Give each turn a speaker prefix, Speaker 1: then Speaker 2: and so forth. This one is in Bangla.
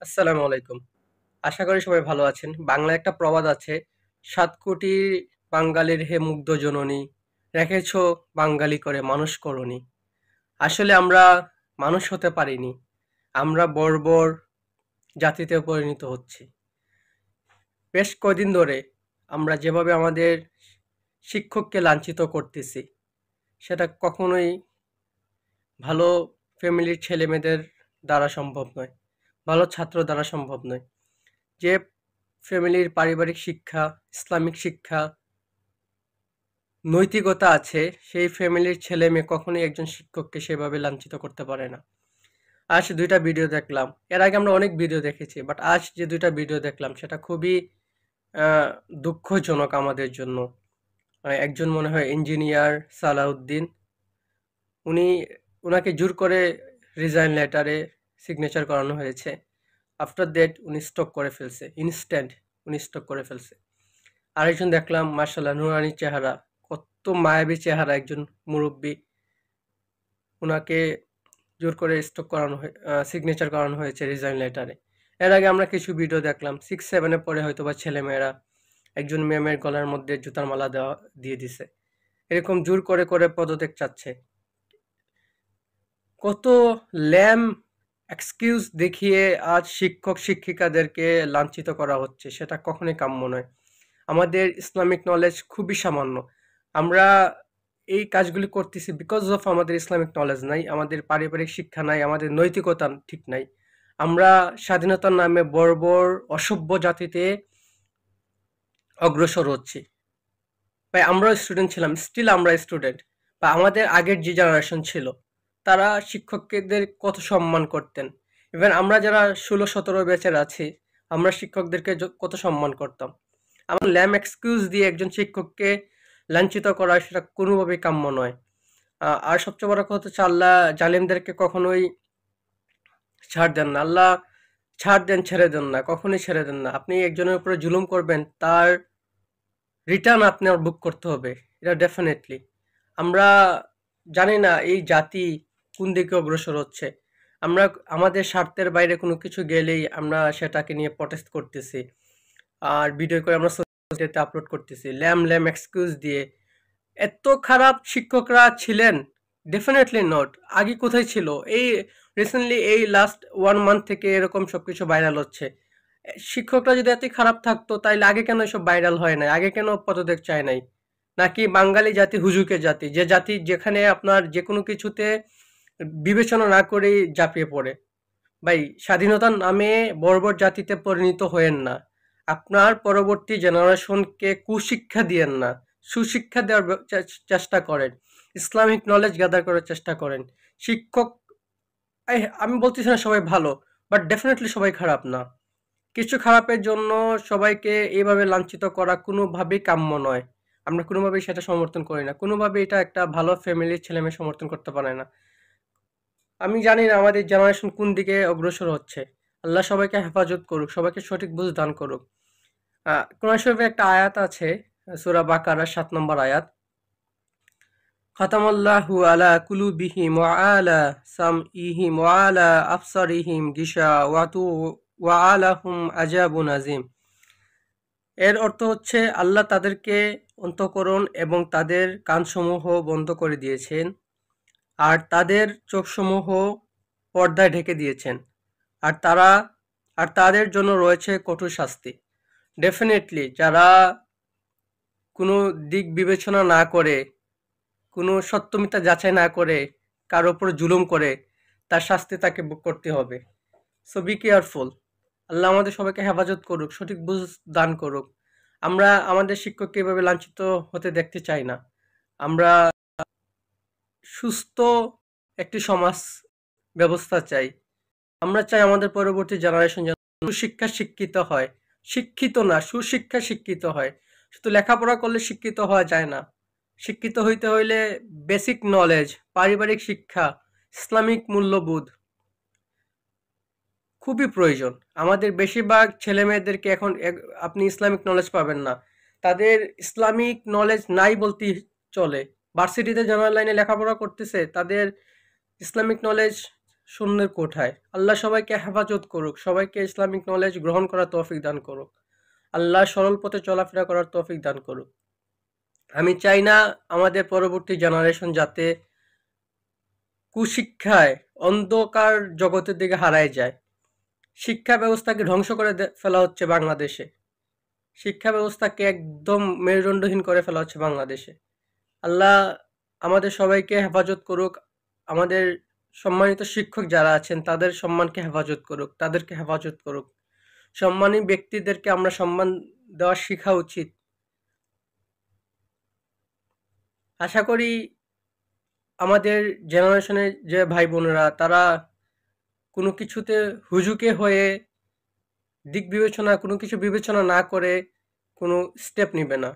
Speaker 1: আসসালামু আলাইকুম। আশা করি সবাই ভালো আছেন। বাংলায় একটা প্রবাদ আছে, "৭ কোটি বাঙালির হে মুগ্ধ জননী, রেখেছ বাঙালি করে মানুষ করনি।" আসলে আমরা মানুষ হতে পারিনি। আমরা বর্বর জাতিতে পরিণত হচ্ছি। বেশ কয়দিন ধরে আমরা যেভাবে আমাদের শিক্ষককে লাঞ্ছিত করতেছি, সেটা কখনোই ভালো ফ্যামিলির ছেলেমেয়েদের দ্বারা সম্ভব নয়। ভালো ছাত্র দ্বারা সম্ভব নয়। যে ফ্যামিলির পারিবারিক শিক্ষা, ইসলামিক শিক্ষা, নৈতিকতা আছে, সেই ফ্যামিলির ছেলে-মেয়ে কখনোই একজন শিক্ষককে সেভাবে লাঞ্ছিত করতে পারে না। আজ ২ টা ভিডিও দেখলাম। এর আগে আমরা অনেক ভিডিও দেখেছি। বাট আজ যে ২ টা ভিডিও দেখলাম সেটা খুবই আ দুঃখজনক আমাদের জন্য। একজন মনে হয় ইঞ্জিনিয়ার সালাউদ্দিন। উনি উনাকে জোর করে রিজাইন লেটারে সিগনেচার করানো হয়েছে। আফটার দ্যাট উনি স্ট্রোক করে ফেলছে। ইনস্ট্যান্ট উনি স্ট্রোক করে ফেলছে। আরেকজন দেখলাম মাশাআল্লাহ নুরানি চেহারা, কত মায়াবী চেহারা একজন মুরব্বী। উনাকে জোর করে স্ট্রোক করানো সিগনেচার করানো হয়েছে রিজাইন লেটারে। এর আগে আমরা কিছু ভিডিও দেখলাম 6-7 এ পড়ে হয়তোবা ছেলেমেয়েরা একজন ম্যামের গলার মধ্যে জুতার মালা দিয়ে দিছে। এরকম জোর করে পদত্যাগ চাচ্ছে। কত ল্যাম এক্সকিউজ দেখিয়ে আজ শিক্ষক-শিক্ষিকাদেরকে লাঞ্ছিত করা হচ্ছে, সেটা কখনোই কাম্য নয়। আমাদের ইসলামিক নলেজ খুবই সামান্য। আমরা এই কাজগুলি করতেছি বিকজ অফ আমাদের ইসলামিক নলেজ নাই, আমাদের পারিবারিক শিক্ষা নাই, আমাদের নৈতিকতা ঠিক নাই। আমরা স্বাধীনতার নামে বর্বর, অসভ্য জাতিতে অগ্রসর হচ্ছি। ভাই আমরাও স্টুডেন্ট ছিলাম, স্টিল আমরা স্টুডেন্ট। বা আমাদের আগের যে জেনারেশন ছিল, তারা শিক্ষকদের কত সম্মান করতেন। ইভেন আমরা যারা 16-17 ব্যাচের আছি, আমরা শিক্ষকদেরকে কত সম্মান করতাম। আমার ল্যাম এক্সকিউজ দিয়ে একজন শিক্ষককে লাঞ্ছিত করা সেটা কোনোভাবেই কাম্য নয়। আর সবচেয়ে বড় কথা হচ্ছে আল্লাহ জালিমদেরকে কখনোই ছাড় দেন না। আল্লাহ ছাড় দেন, ছেড়ে দেন না, কখনোই ছেড়ে দেন না। আপনি একজনের উপরে জুলুম করবেন, তার রিটার্ন আপনার বুক করতে হবে। এটা ডেফিনেটলি। আমরা জানি না এই জাতি কোন দিকে অগ্রসর হচ্ছে। আমরা আমাদের স্বার্থের বাইরে কোনো কিছু গেলেই আমরা সেটাকে নিয়ে প্রটেস্ট করতেছি। আর ভিডিও করে আমরা সোশ্যাল মিডিয়াতে আপলোড করতেছি। ল্যাম এক্সকিউজ দিয়ে। এত খারাপ শিক্ষকরা ছিলেন? Definitely not. আগে কোথায় ছিল? এই রিসেন্টলি এই লাস্ট 1 মান্থ থেকে এরকম সবকিছু ভাইরাল হচ্ছে। শিক্ষকরা যদি এতই খারাপ থাকতো তাইলে আগে কেন এসব ভাইরাল হয় নাই? আগে কেন পদত্যাগ চায় নাই? নাকি বাঙালি জাতি হুজুকে জাতি? যে জাতি যেখানে আপনার যেকোনো কিছুতে বিবেচনা না করেই ঝাঁপিয়ে পড়ে। ভাই স্বাধীনতার নামে বর্বর জাতিতে পরিণত হয়েন না। আপনার পরবর্তী জেনারেশনকে কুশিক্ষা দিয়েন না। সুশিক্ষা দেওয়ার চেষ্টা করেন। ইসলামিক নলেজ গ্যাদার করার চেষ্টা করেন। শিক্ষক আমি বলতেছি না সবাই ভালো, বাট ডেফিনিটলি সবাই খারাপ না। কিছু খারাপের জন্য সবাইকে এভাবে লাঞ্ছিত করা কোনোভাবেই কাম্য নয়। আমরা কোনোভাবেই সেটা সমর্থন করি না। কোনোভাবেই এটা একটা ভালো ফ্যামিলির ছেলেমেয়ে সমর্থন করতে পারে না। আমি জানি না আমাদের জেনারেশন কোন দিকে অগ্রসর হচ্ছে। আল্লাহ সবাইকে হেফাজত করুক, সবাইকে সঠিক বুঝ দান করুক। কোরআন শরীফে একটা আয়াত আছে, সূরা বাকারার ৭ নম্বর আয়াত। খাতামাল্লাহু আলা কুলুবিহিম ওয়া আলা সামইহিম ওয়া আলা আবসারিহিম ওয়া আলাহুম আযাবুন আযীম। এর অর্থ হচ্ছে আল্লাহ তাদেরকে অন্তঃকরণ এবং তাদের কানসমূহ বন্ধ করে দিয়েছেন, আর তাদের চোখসমূহ পর্দায় ঢেকে দিয়েছেন, আর তারা আর তাদের জন্য রয়েছে কঠোর শাস্তি। ডেফিনেটলি যারা কোনো দিক বিবেচনা না করে, কোনো সত্য মিথ্যা যাচাই না করে কারো উপর জুলুম করে, তার শাস্তি তাকে ভোগ করতে হবে। So be careful. আল্লাহ আমাদের সবাইকে হেফাজত করুক, সঠিক বুঝ দান করুক। আমরা আমাদের শিক্ষককে এভাবে লাঞ্ছিত হতে দেখতে চাই না। আমরা সুস্থ একটি সমাজ ব্যবস্থা চাই। আমরা চাই আমাদের পরবর্তী জেনারেশন যেন শিক্ষিত হয়। শিক্ষিত না, সুশিক্ষা শিক্ষিত হয়। শুধু লেখাপড়া করলে শিক্ষিত হওয়া যায় না। শিক্ষিত হইতে হইলে বেসিক নলেজ, পারিবারিক শিক্ষা, ইসলামিক মূল্যবোধ খুবই প্রয়োজন। আমাদের বেশিরভাগ ছেলেমেয়েদেরকে এখন আপনি ইসলামিক নলেজ পাবেন না। তাদের ইসলামিক নলেজ নাই বলতেই চলে। ভার্সিটিতে জেনারেল লাইনে লেখাপড়া করতেছে, তাদের ইসলামিক নলেজ শূন্যের কোঠায়। আল্লাহ সবাইকে হেফাজত করুক, সবাইকে ইসলামিক নলেজ গ্রহণ করার তৌফিক দান করুক। আল্লাহ সরল পথে চলাফেরা করার তৌফিক দান করুক। আমি চাই না আমাদের পরবর্তী জেনারেশন যাতে কুশিক্ষায় অন্ধকার জগতের দিকে হারায় যায়। শিক্ষা ব্যবস্থাকে ধ্বংস করে ফেলা হচ্ছে বাংলাদেশে। শিক্ষা ব্যবস্থাকে একদম মেরুদণ্ডহীন করে ফেলা হচ্ছে বাংলাদেশে। আল্লাহ আমাদের সবাইকে হেফাজত করুক। আমাদের সম্মানিত শিক্ষক যারা আছেন তাদের সম্মানকে হেফাজত করুক, তাদেরকে হেফাজত করুক। সম্মানী ব্যক্তিদেরকে আমরা সম্মান দেওয়া শিখা উচিত। আশা করি আমাদের জেনারেশনের যে ভাই বোনেরা তারা কোনো কিছুতে হুজুকে হয়ে দিক বিবেচনা কোনো কিছু বিবেচনা না করে কোনো স্টেপ নিবে না।